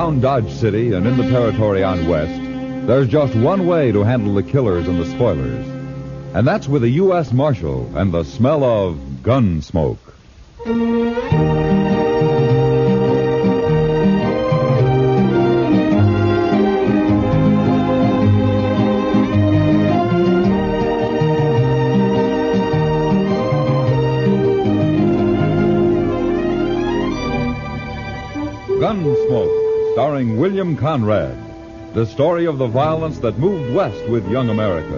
around Dodge City and in the territory on West, there's just one way to handle the killers and the spoilers. And that's with a U.S. Marshal and the smell of Gunsmoke. Gunsmoke, starring William Conrad. The story of the violence that moved west with young America.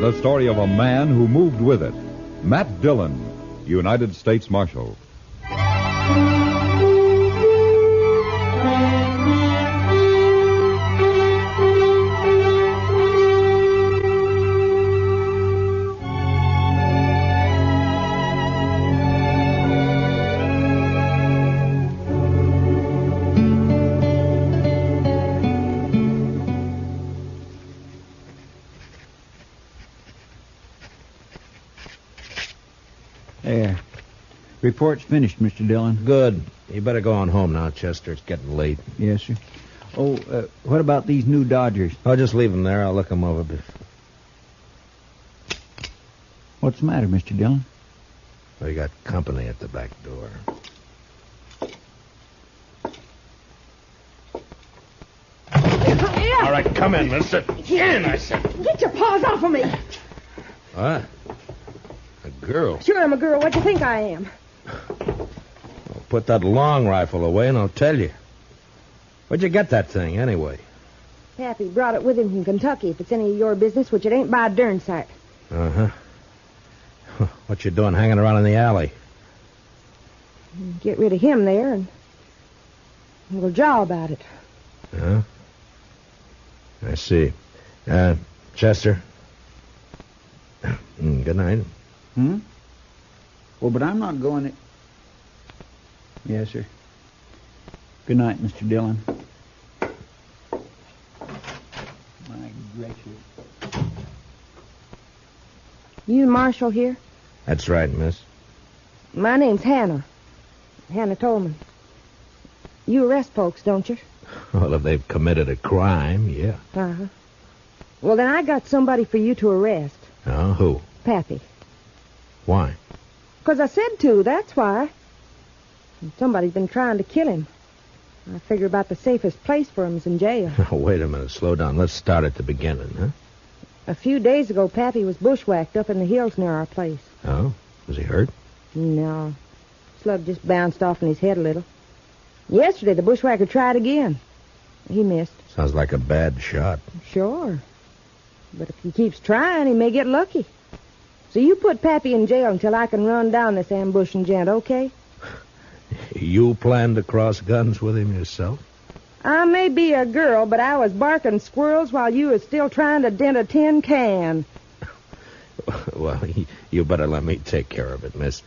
The story of a man who moved with it. Matt Dillon, United States Marshal. There. Report's finished, Mr. Dillon. Good. You better go on home now, Chester. It's getting late. Yes, sir. Oh, what about these new Dodgers? I'll just leave them there. I'll look them over. What's the matter, Mr. Dillon? We got company at the back door. Yeah. All right, come in, mister. In, I said. Get your paws off of me. What? A girl. Sure, I'm a girl. What do you think I am? Well, put that long rifle away and I'll tell you. Where'd you get that thing, anyway? Pappy brought it with him from Kentucky, if it's any of your business, which it ain't by a darn sight. Uh-huh. What you doing hanging around in the alley? Get rid of him there, and we'll jaw about it. Huh? I see. Chester? Good night. Well, but I'm not going to... Yes, sir. Good night, Mr. Dillon. My gracious. You Marshal here? That's right, miss. My name's Hannah. Hannah Tolman. You arrest folks, don't you? Well, if they've committed a crime, yeah. Uh-huh. Well, then I got somebody for you to arrest. Oh, who? Pappy. Why? 'Cause I said to, that's why. And somebody's been trying to kill him. I figure about the safest place for him is in jail. Oh, wait a minute. Slow down. Let's start at the beginning, huh? A few days ago, Pappy was bushwhacked up in the hills near our place. Oh? Was he hurt? No. Slug just bounced off in his head a little. Yesterday, the bushwhacker tried again. He missed. Sounds like a bad shot. Sure. But if he keeps trying, he may get lucky. So you put Pappy in jail until I can run down this ambushing gent, okay? You plan to cross guns with him yourself? I may be a girl, but I was barking squirrels while you was still trying to dent a tin can. Well, you better let me take care of it, miss.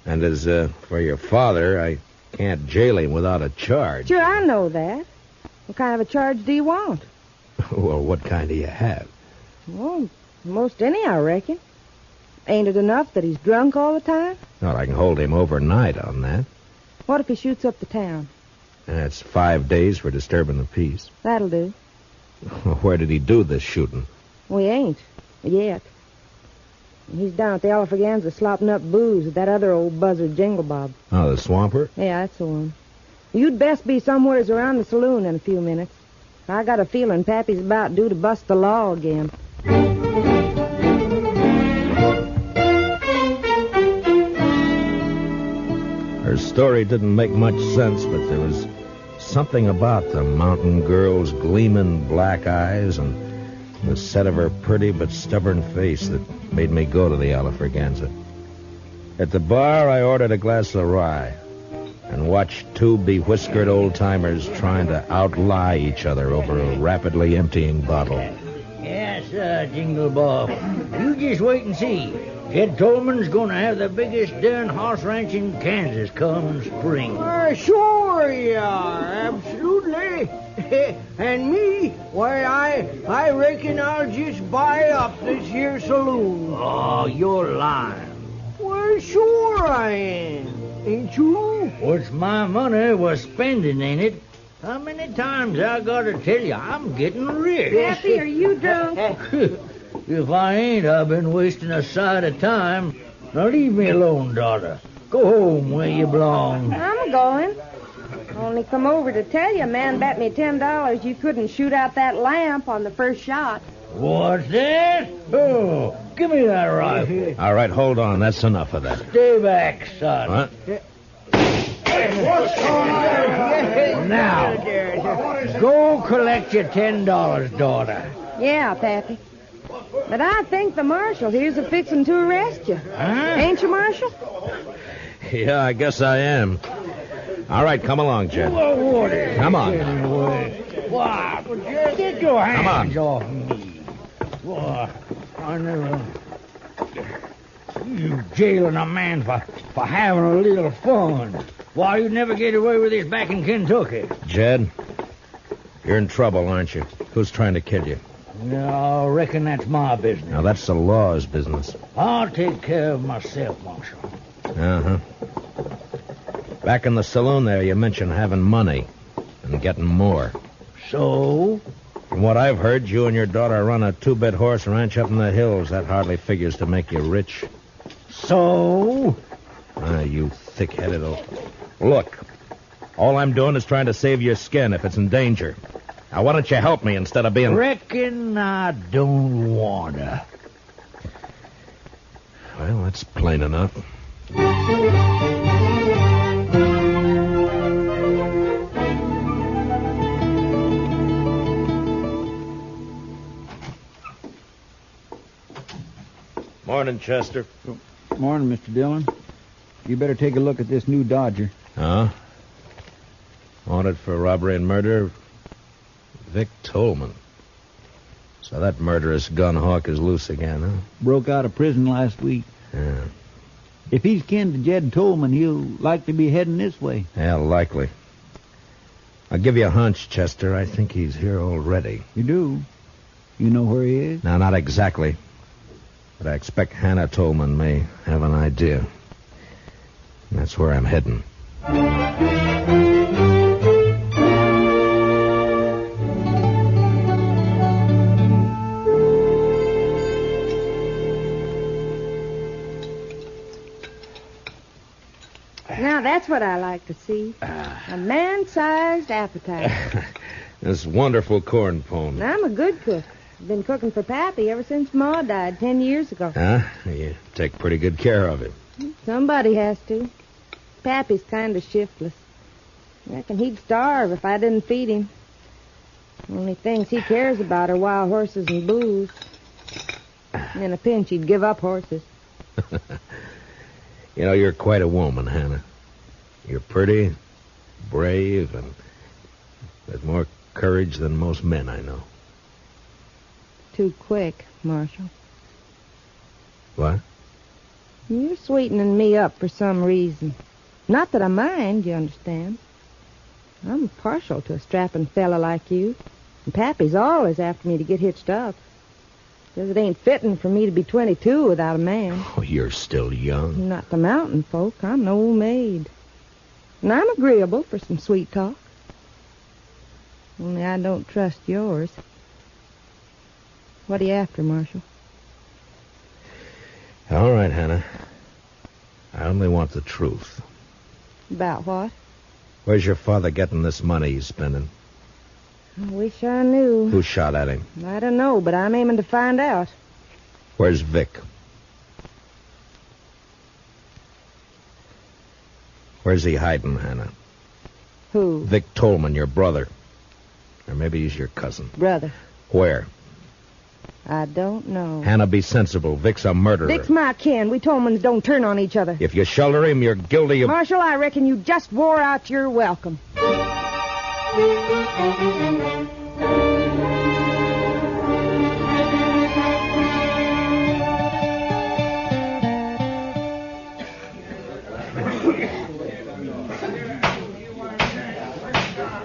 And as for your father, I can't jail him without a charge. Sure, I know that. What kind of a charge do you want? Well, what kind do you have? Well, most any, I reckon. Ain't it enough that he's drunk all the time? Well, I can hold him overnight on that. What if he shoots up the town? That's 5 days for disturbing the peace. That'll do. Where did he do this shooting? We ain't. Yet. He's down at the Alafraganza slopping up booze with that other old buzzard Jingle Bob. Oh, the swamper? Yeah, that's the one. You'd best be somewheres around the saloon in a few minutes. I got a feeling Pappy's about due to bust the law again. Her story didn't make much sense, but there was something about the mountain girl's gleaming black eyes and the set of her pretty but stubborn face that made me go to the Alafraganza. At the bar, I ordered a glass of rye and watched two bewhiskered old-timers trying to outlie each other over a rapidly emptying bottle. Yes, Jingle Bob. You just wait and see. Ed Tolman's gonna have the biggest darn horse ranch in Kansas come spring. Sure you are, absolutely. And me, why, I reckon I'll just buy up this here saloon. Oh, you're lying. Well, sure I am. Ain't you? What's my money was spending, ain't it? How many times I gotta tell you I'm getting rich? Pappy, are you drunk? If I ain't, I've been wasting a sight of time. Now leave me alone, daughter. Go home where you belong. I'm going. Only come over to tell you, a man bet me $10 you couldn't shoot out that lamp on the first shot. What's that? Oh, give me that rifle. All right, hold on. That's enough of that. Stay back, son. What? Now, go collect your $10, daughter. Yeah, Pappy. But I think the marshal here's a fixin' to arrest you. Huh? Ain't you, Marshal? Yeah, I guess I am. All right, come along, Jed. What is Come on. Why? Get your hands Come off me. Why, I never... You jailing a man for having a little fun. Why, you'd never get away with this back in Kentucky. Jed, you're in trouble, aren't you? Who's trying to kill you? I reckon that's my business. Now, that's the law's business. I'll take care of myself, Marshal. Uh-huh. Back in the saloon there, you mentioned having money and getting more. So? From what I've heard, you and your daughter run a 2-bit horse ranch up in the hills. That hardly figures to make you rich. So? You thick-headed old... Look, all I'm doing is trying to save your skin if it's in danger. Now, why don't you help me instead of being... Reckon I don't wanna. Well, that's plain enough. Morning, Chester. Morning, Mr. Dillon. You better take a look at this new Dodger. Huh? Wanted for robbery and murder, Vic Tolman. So that murderous gun hawk is loose again, huh? Broke out of prison last week. Yeah. If he's kin to Jed Tolman, he'll likely be heading this way. Yeah, likely. I'll give you a hunch, Chester. I think he's here already. You do? You know where he is? No, not exactly. But I expect Hannah Tolman may have an idea. And that's where I'm heading. Now, that's what I like to see. A man-sized appetite. This wonderful corn pone. And I'm a good cook. I've been cooking for Pappy ever since Ma died 10 years ago. Huh? You take pretty good care of him. Somebody has to. Pappy's kind of shiftless. I reckon he'd starve if I didn't feed him. Only things he cares about are wild horses and booze. In a pinch, he'd give up horses. You know, you're quite a woman, Hannah. You're pretty, brave, and with more courage than most men I know. Too quick, Marshal. What? You're sweetening me up for some reason. Not that I mind, you understand. I'm partial to a strapping fella like you. And Pappy's always after me to get hitched up. Says it ain't fitting for me to be 22 without a man. Oh, you're still young. Not the mountain folk. I'm an old maid. And I'm agreeable for some sweet talk. Only I don't trust yours. What are you after, Marshal? All right, Hannah. I only want the truth. About what? Where's your father getting this money he's spending? I wish I knew. Who shot at him? I don't know, but I'm aiming to find out. Where's Vic? Where's he hiding, Hannah? Who? Vic Tolman, your brother. Or maybe he's your cousin. Brother. Where? I don't know. Hannah, be sensible. Vic's a murderer. Vic's my kin. We Tolmans don't turn on each other. If you shelter him, you're guilty of... Marshal, I reckon you just wore out your welcome.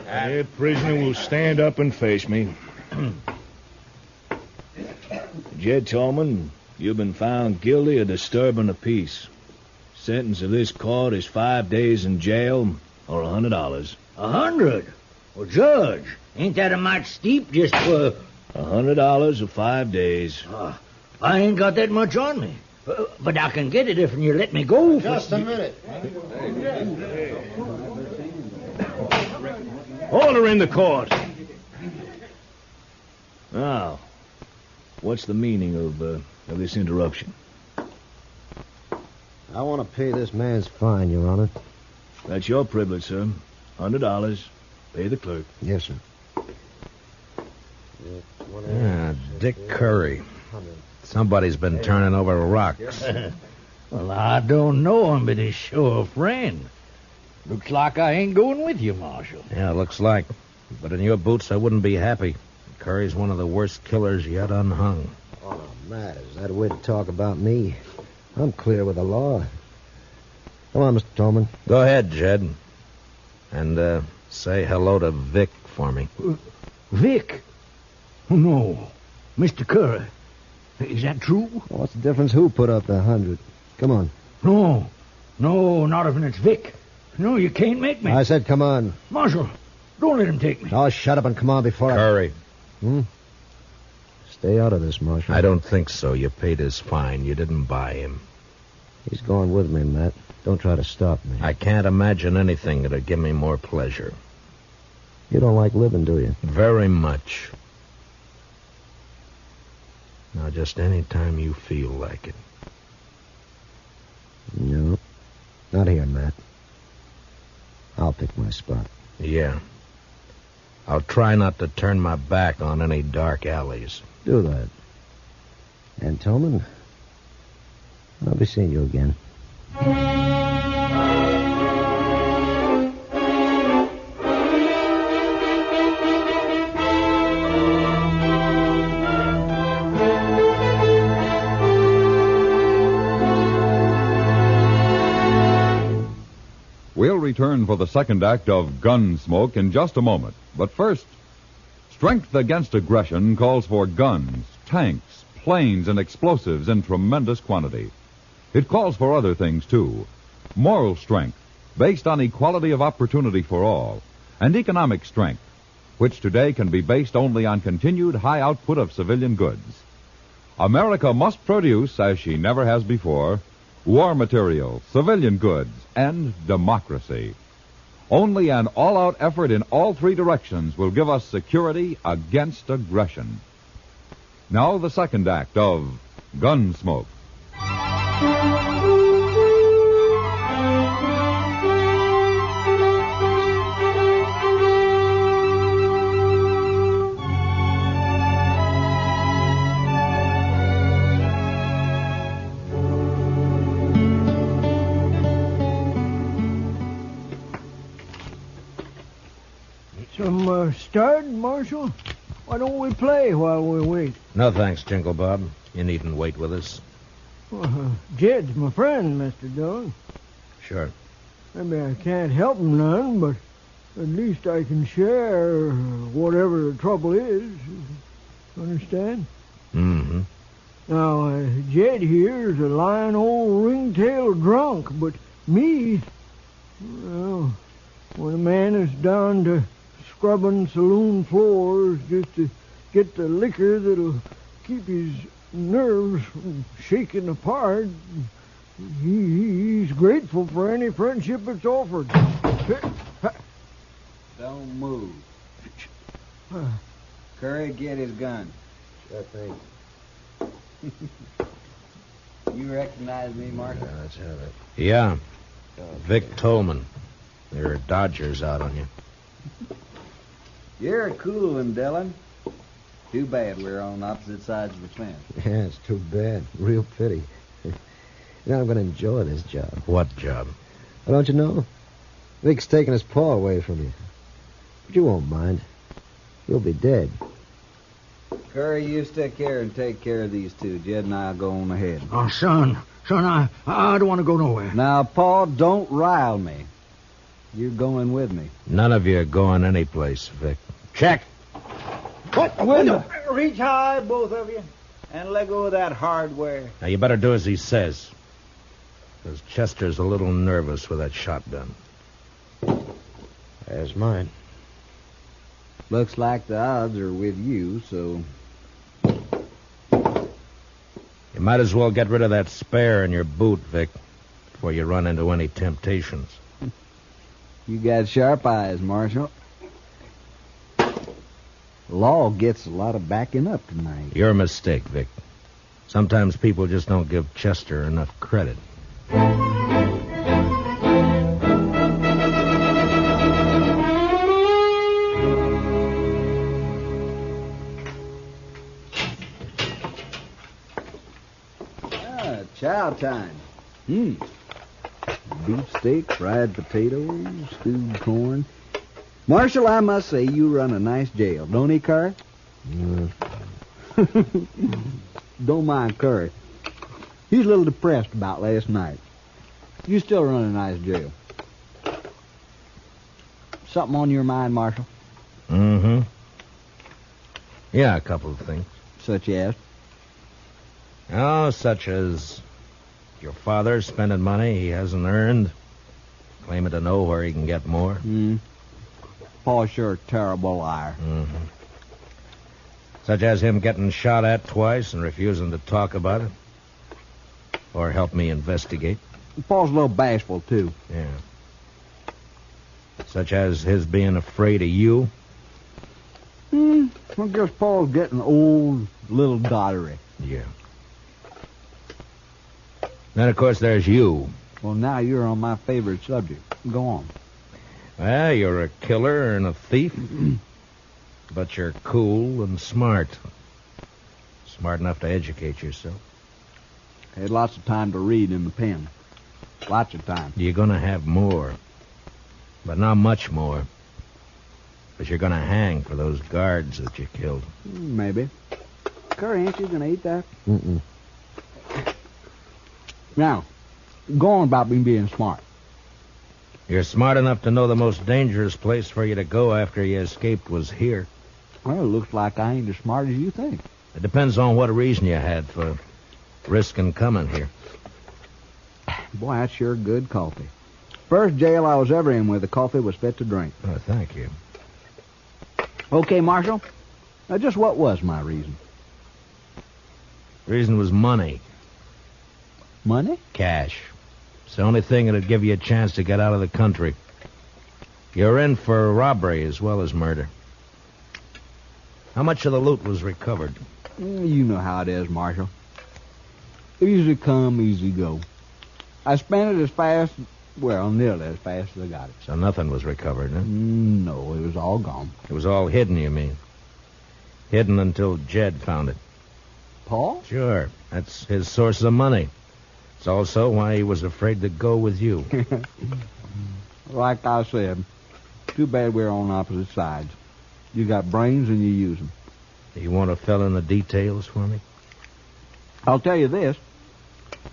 That prisoner will stand up and face me. Jed Tolman, you've been found guilty of disturbing the peace. Sentence of this court is 5 days in jail or $100. 100? Well, Judge, ain't that a mite steep just for... $100 for 5 days. I ain't got that much on me. But I can get it if you let me go. Just a minute. Order in the court. Now, what's the meaning of this interruption? I want to pay this man's fine, Your Honor. That's your privilege, sir. $100. Pay the clerk. Yes, sir. Dick Curry. Somebody's been turning over rocks. Well, I don't know him, but he's sure a friend. Looks like I ain't going with you, Marshal. Yeah, looks like. But in your boots, I wouldn't be happy. Curry's one of the worst killers yet unhung. Oh, Matt, is that a way to talk about me? I'm clear with the law. Come on, Mr. Tolman. Go ahead, Jed. And say hello to Vic for me. Vic? Oh, no. Mr. Curry. Is that true? What's the difference who put up the 100? Come on. No, not if it's Vic. No, you can't make me. I said come on. Marshal, don't let him take me. Oh, shut up and come on before Curry. Stay out of this, Marshal. I don't think so. You paid his fine. You didn't buy him. He's going with me, Matt. Don't try to stop me. I can't imagine anything that'd give me more pleasure. You don't like living, do you? Very much. Now, just any time you feel like it. No. Not here, Matt. I'll pick my spot. Yeah. I'll try not to turn my back on any dark alleys. Do that. And, Tolman, I'll be seeing you again. We'll return for the second act of Gunsmoke in just a moment. But first, strength against aggression calls for guns, tanks, planes, and explosives in tremendous quantity. It calls for other things, too. Moral strength, based on equality of opportunity for all, and economic strength, which today can be based only on continued high output of civilian goods. America must produce, as she never has before, war material, civilian goods, and democracy. Only an all-out effort in all three directions will give us security against aggression. Now the second act of Gunsmoke. Some stud, Marshal? Why don't we play while we wait? No thanks, Jingle Bob. You needn't wait with us. Jed's my friend, Mr. Dillon. Sure. Maybe I can't help him none, but at least I can share whatever the trouble is. Understand? Mm-hmm. Now, Jed here is a lying old ringtail drunk, but me, well, when a man is down to scrubbing saloon floors just to get the liquor that'll keep his nerves from shaking apart, he's grateful for any friendship that's offered. Don't move. Curry, get his gun. Sure thing. You recognize me, Mark? Yeah, let's have it. Yeah. Vic Tolman. There are Dodgers out on you. You're a cool one, Dillon. Too bad we're on opposite sides of the fence. Yeah, it's too bad. Real pity. Now I'm going to enjoy this job. What job? Well, don't you know? Vic's taking his paw away from you. But you won't mind. You'll be dead. Curry, you stick here and take care of these two. Jed and I'll go on ahead. Oh, son, I don't want to go nowhere. Now, Paul, don't rile me. You're going with me. None of you are going anyplace, Vic. Check. What? Window. Reach high, both of you, and let go of that hardware. Now, you better do as he says. Because Chester's a little nervous with that shotgun. There's mine. Looks like the odds are with you, so... You might as well get rid of that spare in your boot, Vic, before you run into any temptations. You got sharp eyes, Marshal. The law gets a lot of backing up tonight. Your mistake, Vic. Sometimes people just don't give Chester enough credit. Chow time. Beefsteak, fried potatoes, stewed corn. Marshal, I must say you run a nice jail, don't he, Curry? Don't mind Curry. He's a little depressed about last night. You still run a nice jail. Something on your mind, Marshal? Mm-hmm. Yeah, a couple of things. Such as? Oh, such as your father spending money he hasn't earned, claiming to know where he can get more. Pa's sure a terrible liar. Mm-hmm. Such as him getting shot at twice and refusing to talk about it. Or help me investigate. Pa's a little bashful, too. Yeah. Such as his being afraid of you. I guess Pa's getting old, little dottery. Yeah. Then, of course, there's you. Well, now you're on my favorite subject. Go on. Well, you're a killer and a thief. But you're cool and smart. Smart enough to educate yourself. Had lots of time to read in the pen. Lots of time. You're going to have more. But not much more. Because you're going to hang for those guards that you killed. Maybe. Curry, ain't you going to eat that? Mm-mm. Now, go on about me being smart. You're smart enough to know the most dangerous place for you to go after you escaped was here. Well, it looks like I ain't as smart as you think. It depends on what reason you had for risking coming here. Boy, that's sure good coffee. First jail I was ever in where the coffee was fit to drink. Oh, thank you. Okay, Marshal. Now, just what was my reason? Reason was money. Money? Cash. It's the only thing that'd give you a chance to get out of the country. You're in for robbery as well as murder. How much of the loot was recovered? You know how it is, Marshal. Easy come, easy go. I spent it as fast, well, nearly as fast as I got it. So nothing was recovered, huh? No, it was all gone. It was all hidden, you mean? Hidden until Jed found it. Paul? Sure. That's his source of money. It's also why he was afraid to go with you. Like I said, too bad we're on opposite sides. You got brains and you use them. You want to fill in the details for me? I'll tell you this.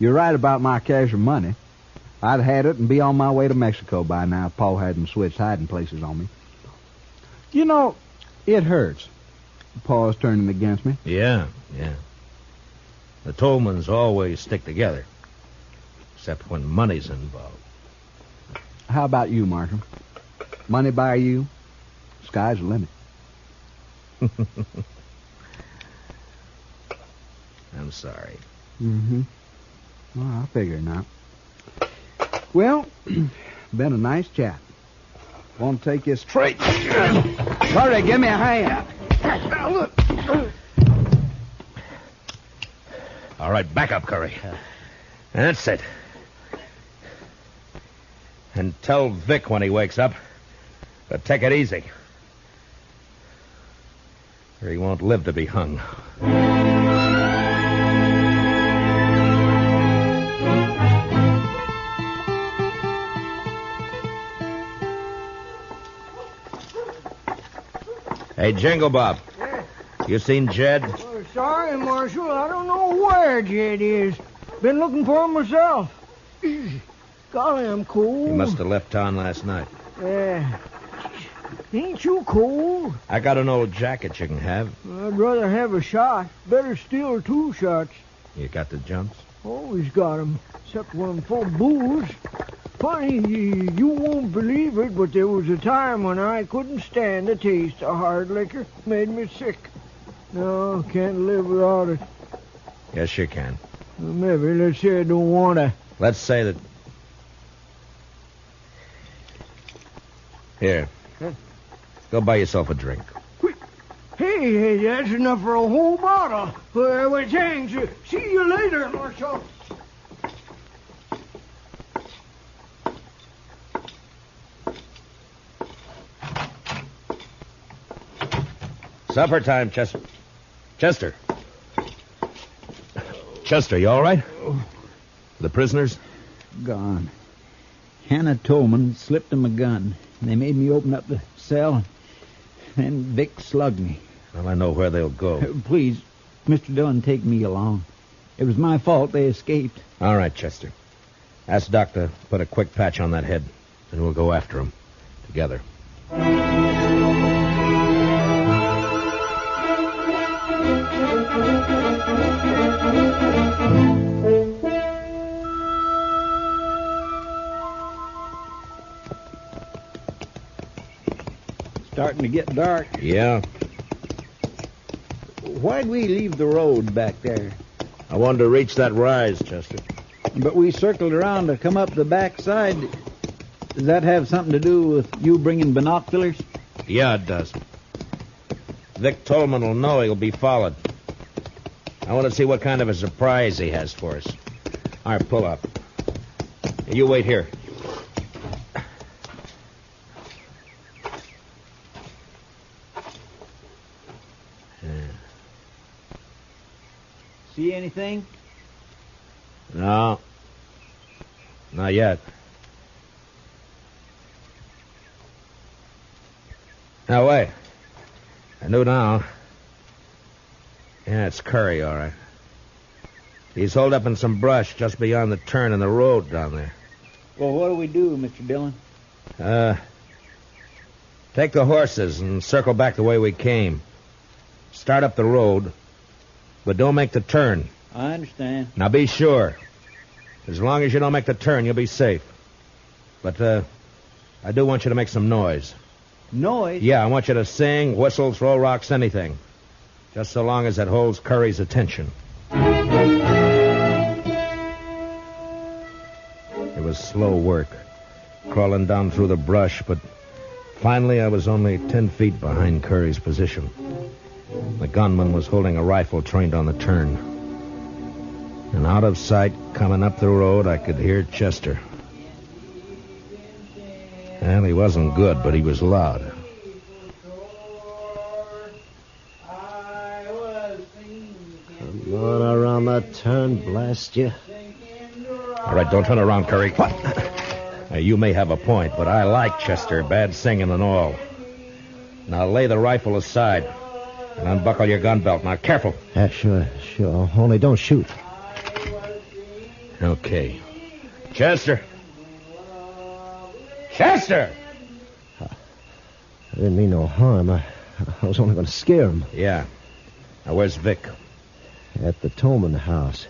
You're right about my cash and money. I'd had it and be on my way to Mexico by now if Paul hadn't switched hiding places on me. You know, it hurts. Paul's turning against me. Yeah. The Tolmans always stick together. Except when money's involved. How about you, Marshal? Money by you? Sky's the limit. I'm sorry. Well, I figure not. Well, been a nice chat. Want to take you straight. Hurry, give me a hand. All right, back up, Curry. That's it. And tell Vic when he wakes up to take it easy. Or he won't live to be hung. Hey, Jingle Bob. You seen Jed? Oh, sorry, Marshal. I don't know where Jed is. Been looking for him myself. Golly, I'm cold. He must have left town last night. Yeah. Ain't you cold? I got an old jacket you can have. I'd rather have a shot. Better steal 2 shots. You got the jumps? Always got 'em, except when I'm full of booze. Funny, you won't believe it, but there was a time when I couldn't stand the taste of hard liquor. Made me sick. No, can't live without it. Yes, you can. Well, maybe, let's say I don't want to. Let's say that... Here. Huh? Go buy yourself a drink. Hey, that's enough for a whole bottle. Well, thanks. See you later, Marshal. Supper time, Chester. Chester. Chester, you all right? The prisoners? Gone. Hannah Tolman slipped him a gun. They made me open up the cell, and Vic slugged me. Well, I know where they'll go. Please, Mr. Dillon, take me along. It was my fault they escaped. All right, Chester. Ask Doc to put a quick patch on that head, and we'll go after him together. Starting to get dark. Yeah. Why'd we leave the road back there? I wanted to reach that rise, Chester. But we circled around to come up the back side. Does that have something to do with you bringing binoculars? Yeah, it does. Vic Tolman will know he'll be followed. I want to see what kind of a surprise he has for us. All right, pull up. You wait here. See anything? No. Not yet. Now, wait. I know now. Yeah, it's Curry, all right. He's holed up in some brush just beyond the turn in the road down there. Well, what do we do, Mr. Dillon? Take the horses and circle back the way we came. Start up the road, but don't make the turn. I understand. Now, be sure. As long as you don't make the turn, you'll be safe. But, I do want you to make some noise. Noise? Yeah, I want you to sing, whistle, throw rocks, anything. Just so long as it holds Curry's attention. It was slow work, crawling down through the brush, but finally I was only 10 feet behind Curry's position. The gunman was holding a rifle trained on the turn. And out of sight, coming up the road, I could hear Chester. Well, he wasn't good, but he was loud. Come on around that turn, blast you. All right, don't turn around, Curry. What? You may have a point, but I like Chester, bad singing and all. Now lay the rifle aside and unbuckle your gun belt. Now, careful. Yeah, sure. Only don't shoot. Okay. Chester! Chester! I didn't mean no harm. I was only going to scare him. Yeah. Now, where's Vic? At the Tolman house.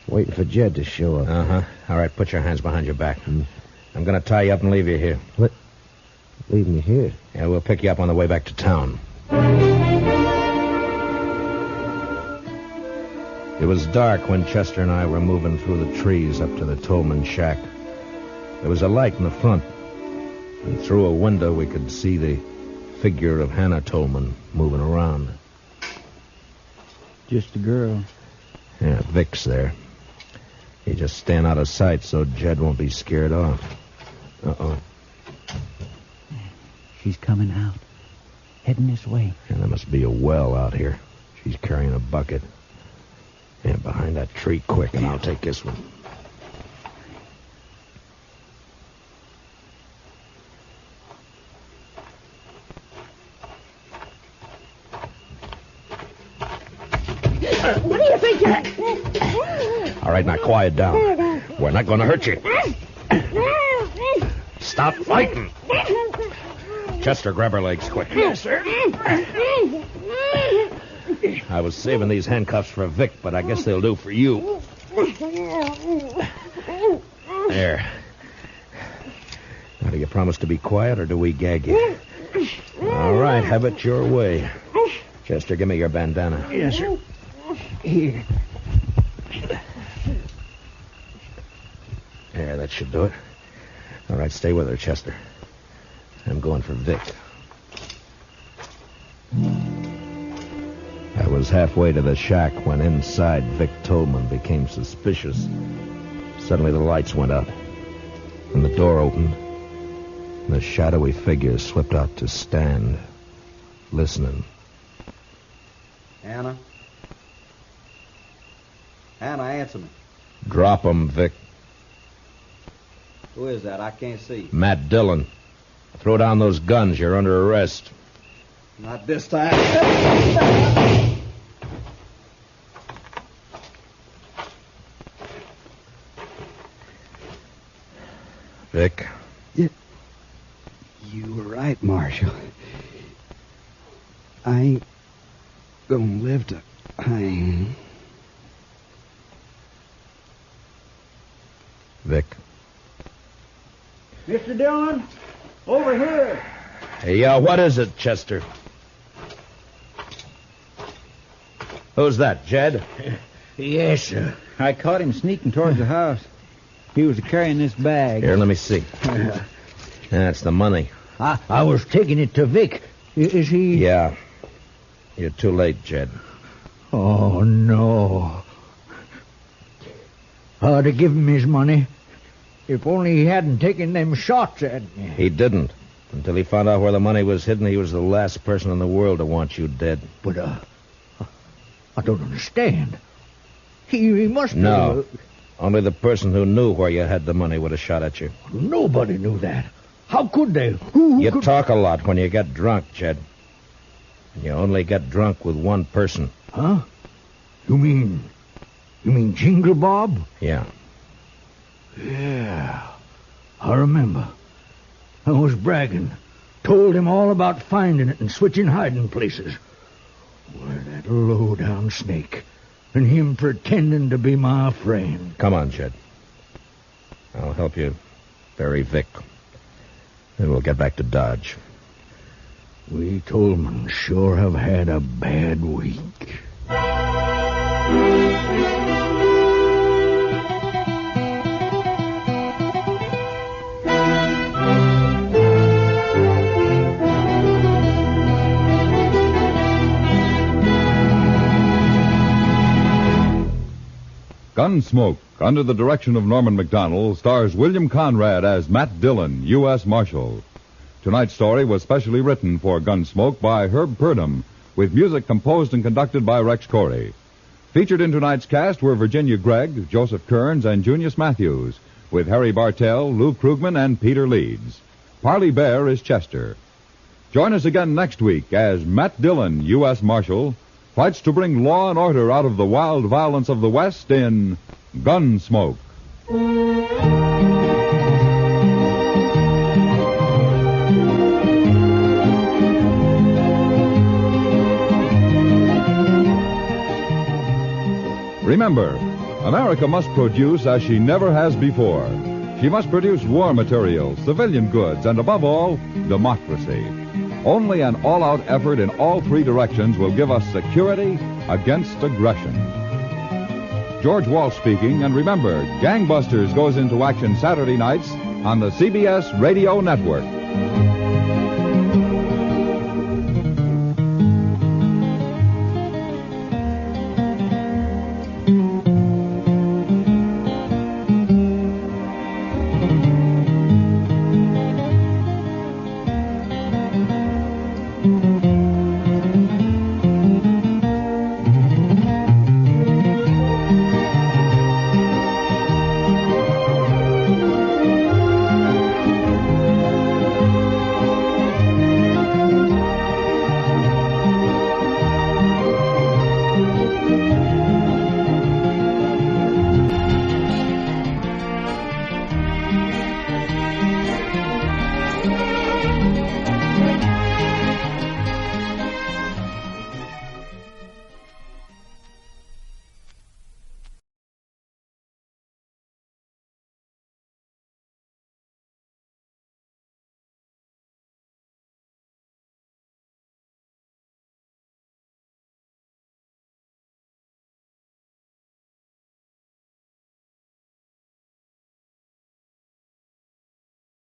Waiting for Jed to show up. Uh-huh. All right, put your hands behind your back. I'm going to tie you up and leave you here. What? Leave me here? Yeah, we'll pick you up on the way back to town. It was dark when Chester and I were moving through the trees up to the Tolman shack. There was a light in the front, and through a window we could see the figure of Hannah Tolman moving around. Just a girl. Yeah, Vic's there. He just stand out of sight so Jed won't be scared off. Uh-oh. She's coming out. Heading this way. And there must be a well out here. She's carrying a bucket. Yeah, behind that tree quick, and I'll take this one. What do you think you're... All right, now quiet down. We're not going to hurt you. Stop fighting. Chester, grab her legs quick. Yes, sir. I was saving these handcuffs for Vic, but I guess they'll do for you. There. Do you promise to be quiet, or do we gag you? All right, have it your way. Chester, give me your bandana. Yes, sir. Here. Yeah, that should do it. All right, stay with her, Chester. I'm going for Vic. I was halfway to the shack when inside Vic Tolman became suspicious. Suddenly the lights went out, and the door opened, and a shadowy figure slipped out to stand, listening. Anna? Anna, answer me. Drop him, Vic. Who is that? I can't see. Matt Dillon. Throw down those guns. You're under arrest. Not this time. Vic? You were right, Marshal. I ain't gonna live to hang. Vic? Mr. Dillon, over here. Hey, what is it, Chester? Who's that, Jed? Yes, sir. I caught him sneaking towards the house. He was carrying this bag. Here, let me see. That's the money. I was taking it to Vic. Is he... Yeah. You're too late, Jed. Oh, no. To give him his money. If only he hadn't taken them shots at me. He didn't. Until he found out where the money was hidden, he was the last person in the world to want you dead. But, I don't understand. He must have... No. Only the person who knew where you had the money would have shot at you. Nobody knew that. How could they? Who You could... talk a lot when you get drunk, Jed. And you only get drunk with one person. Huh? You mean Jingle Bob? Yeah. Yeah. I remember. I was bragging. Told him all about finding it and switching hiding places. Why, that low-down snake. And him pretending to be my friend. Come on, Jed. I'll help you bury Vic. Then we'll get back to Dodge. We Tolmans sure have had a bad week. Gunsmoke, under the direction of Norman Macdonnell, stars William Conrad as Matt Dillon, U.S. Marshal. Tonight's story was specially written for Gunsmoke by Herb Purdom, with music composed and conducted by Rex Corey. Featured in tonight's cast were Virginia Gregg, Joseph Kearns, and Junius Matthews, with Harry Bartell, Lou Krugman, and Peter Leeds. Parley Bear is Chester. Join us again next week as Matt Dillon, U.S. Marshal, fights to bring law and order out of the wild violence of the West in Gunsmoke. Remember, America must produce as she never has before. She must produce war materials, civilian goods, and above all, democracy. Only an all-out effort in all three directions will give us security against aggression. George Walsh speaking, and remember, Gangbusters goes into action Saturday nights on the CBS Radio Network.